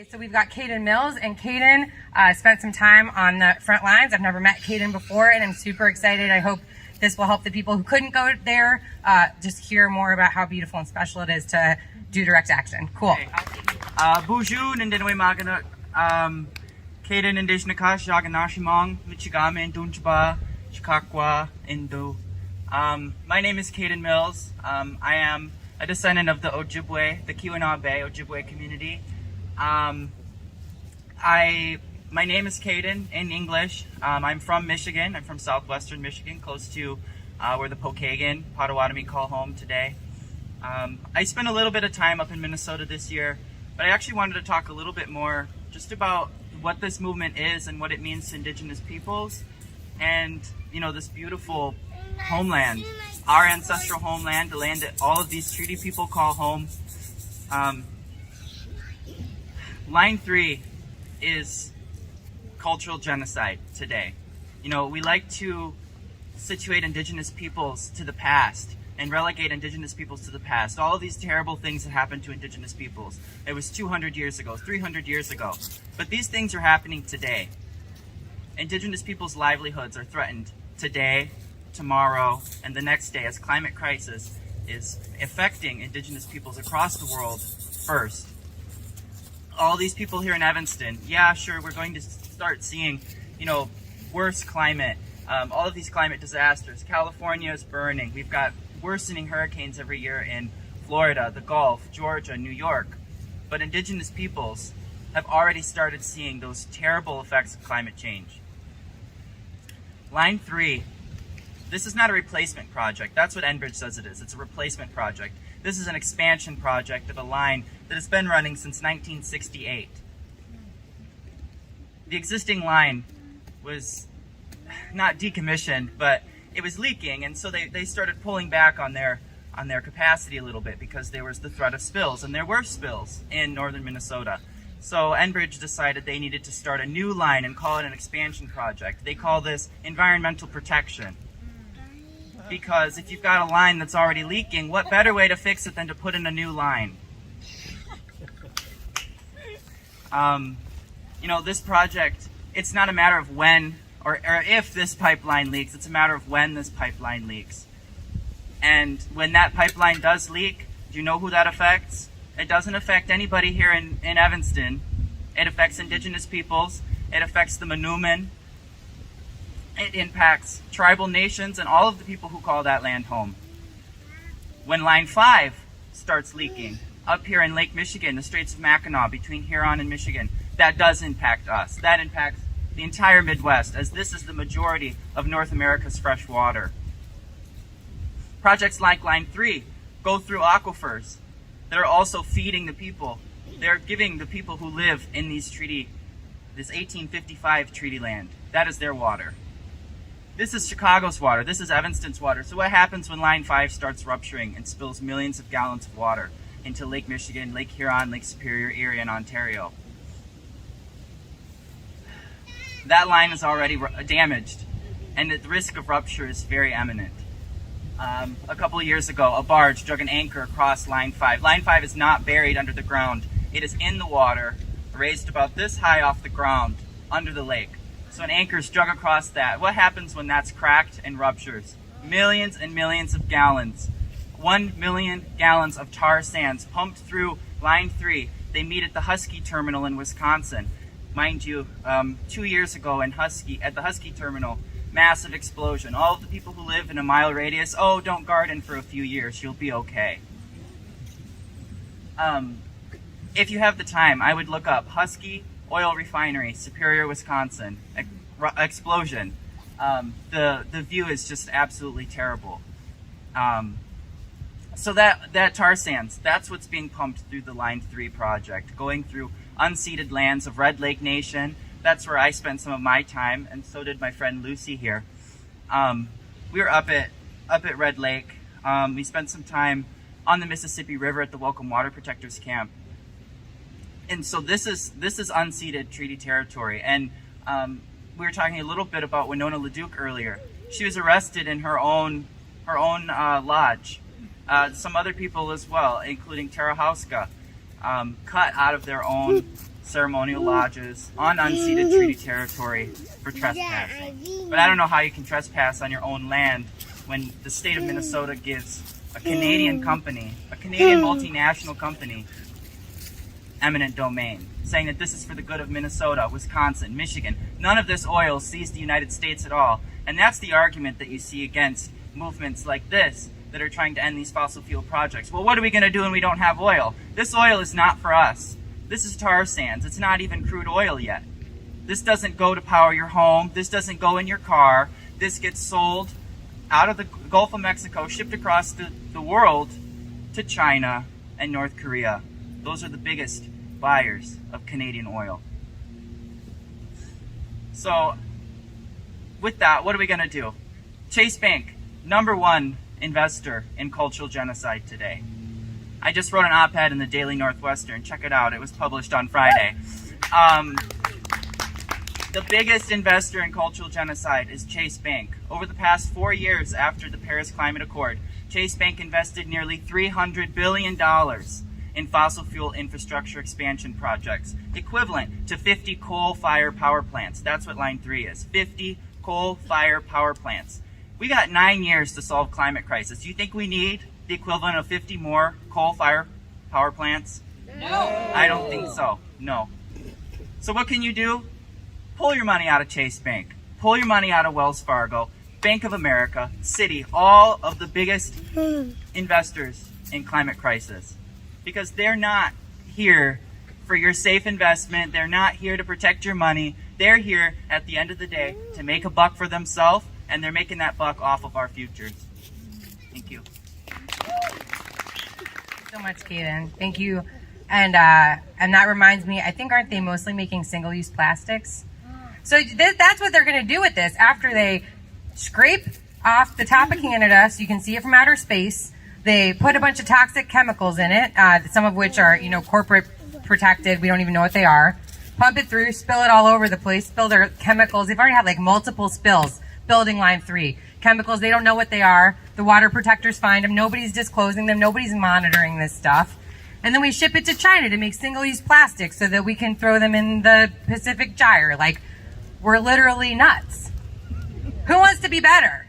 Okay, so we've got Kadin Mills, and Kadin spent some time on the front lines. I've never met Kadin before, and I'm super excited. I hope this will help the people who couldn't go there just hear more about how beautiful and special it is to do direct action. Cool. Bonjour, Nindinwe Magana, Kadin Indigenous, Jaganashimong, Michigame, Dunchba, Chikakwa, Indo. My name is Kadin Mills. I am a descendant of the Ojibwe, the Keweenaw Ojibwe community. My name is Kadin in English. I'm from Michigan. I'm from southwestern Michigan, close to where the Pokagon, Potawatomi call home today. I spent a little bit of time up in Minnesota this year, but I actually wanted to talk a little bit more just about what this movement is and what it means to Indigenous peoples and, you know, this beautiful homeland, our ancestral homeland, the land that all of these treaty people call home. Line 3 is cultural genocide today. You know, we like to situate Indigenous peoples to the past and relegate Indigenous peoples to the past. All of these terrible things that happened to Indigenous peoples. It was 200 years ago, 300 years ago. But these things are happening today. Indigenous people's livelihoods are threatened today, tomorrow, and the next day as climate crisis is affecting Indigenous peoples across the world first. All these people here in Evanston, yeah, sure, we're going to start seeing, you know, worse climate, all of these climate disasters. California is burning. We've got worsening hurricanes every year in Florida, the Gulf, Georgia, New York. But Indigenous peoples have already started seeing those terrible effects of climate change. Line 3, this is not a replacement project. That's what Enbridge says it is. It's a replacement project. This is an expansion project of a line that has been running since 1968. The existing line was not decommissioned, but it was leaking, and so they started pulling back on their capacity a little bit because there was the threat of spills, and there were spills in northern Minnesota. So Enbridge decided they needed to start a new line and call it an expansion project. They call this environmental protection. Because if you've got a line that's already leaking, what better way to fix it than to put in a new line? You know, this project, it's not a matter of when or if this pipeline leaks, it's a matter of when this pipeline leaks. And when that pipeline does leak, do you know who that affects? It doesn't affect anybody here in Evanston. It affects Indigenous peoples. It affects the Manoomin. It impacts tribal nations and all of the people who call that land home. When Line 5 starts leaking up here in Lake Michigan, the Straits of Mackinac between Huron and Michigan, that does impact us. That impacts the entire Midwest, as this is the majority of North America's fresh water. Projects like Line 3 go through aquifers that are also feeding the people. They're giving the people who live in this 1855 treaty land. That is their water. This is Chicago's water. This is Evanston's water. So what happens when Line 5 starts rupturing and spills millions of gallons of water into Lake Michigan, Lake Huron, Lake Superior, Erie, and Ontario? That line is already damaged, and the risk of rupture is very imminent. A couple of years ago, a barge drug an anchor across Line 5. Line 5 is not buried under the ground. It is in the water, raised about this high off the ground, under the lake. So an anchor is drug across that. What happens when that's cracked and ruptures? Millions and millions of gallons. 1 million gallons of tar sands pumped through Line 3. They meet at the Husky Terminal in Wisconsin. Mind you, 2 years ago at the Husky Terminal, massive explosion. All of the people who live in a mile radius, oh, don't garden for a few years, you'll be okay. If you have the time, I would look up Husky Oil Refinery, Superior, Wisconsin, explosion. The view is just absolutely terrible. So that tar sands, that's what's being pumped through the Line 3 project, going through unceded lands of Red Lake Nation. That's where I spent some of my time, and so did my friend Lucy here. We were up at Red Lake. We spent some time on the Mississippi River at the Welcome Water Protectors Camp. And so this is unceded treaty territory. And we were talking a little bit about Winona LaDuke earlier. She was arrested in her own lodge. Some other people as well, including Tara Hauska, cut out of their own ceremonial lodges on unceded treaty territory for trespassing. But I don't know how you can trespass on your own land when the state of Minnesota gives a Canadian company, a Canadian multinational company, eminent domain, saying that this is for the good of Minnesota, Wisconsin, Michigan. None of this oil sees the United States at all. And that's the argument that you see against movements like this that are trying to end these fossil fuel projects. Well, what are we going to do when we don't have oil? This oil is not for us. This is tar sands. It's not even crude oil yet. This doesn't go to power your home. This doesn't go in your car. This gets sold out of the Gulf of Mexico, shipped across the world to China and North Korea. Those are the biggest buyers of Canadian oil. So, with that, what are we going to do? Chase Bank, #1 investor in cultural genocide today. I just wrote an op-ed in the Daily Northwestern. Check it out. It was published on Friday. The biggest investor in cultural genocide is Chase Bank. Over the past 4 years after the Paris Climate Accord, Chase Bank invested nearly $300 billion in fossil fuel infrastructure expansion projects, equivalent to 50 coal-fired power plants. That's what Line 3 is, 50 coal-fired power plants. We got 9 years to solve climate crisis. Do you think we need the equivalent of 50 more coal-fired power plants? No. I don't think so, no. So what can you do? Pull your money out of Chase Bank. Pull your money out of Wells Fargo, Bank of America, Citi, all of the biggest investors in climate crisis. Because they're not here for your safe investment. They're not here to protect your money. They're here at the end of the day to make a buck for themselves, and they're making that buck off of our futures. Thank you. So much, Kadin. Thank you. And that reminds me, I think, aren't they mostly making single-use plastics? So that's what they're going to do with this. After they scrape off the top of Canada, so you can see it from outer space, they put a bunch of toxic chemicals in it, some of which are, corporate protected. We don't even know what they are. Pump it through, spill it all over the place, spill their chemicals. They've already had multiple spills building Line 3. Chemicals, they don't know what they are. The water protectors find them. Nobody's disclosing them. Nobody's monitoring this stuff. And then we ship it to China to make single-use plastics so that we can throw them in the Pacific Gyre. We're literally nuts. Who wants to be better?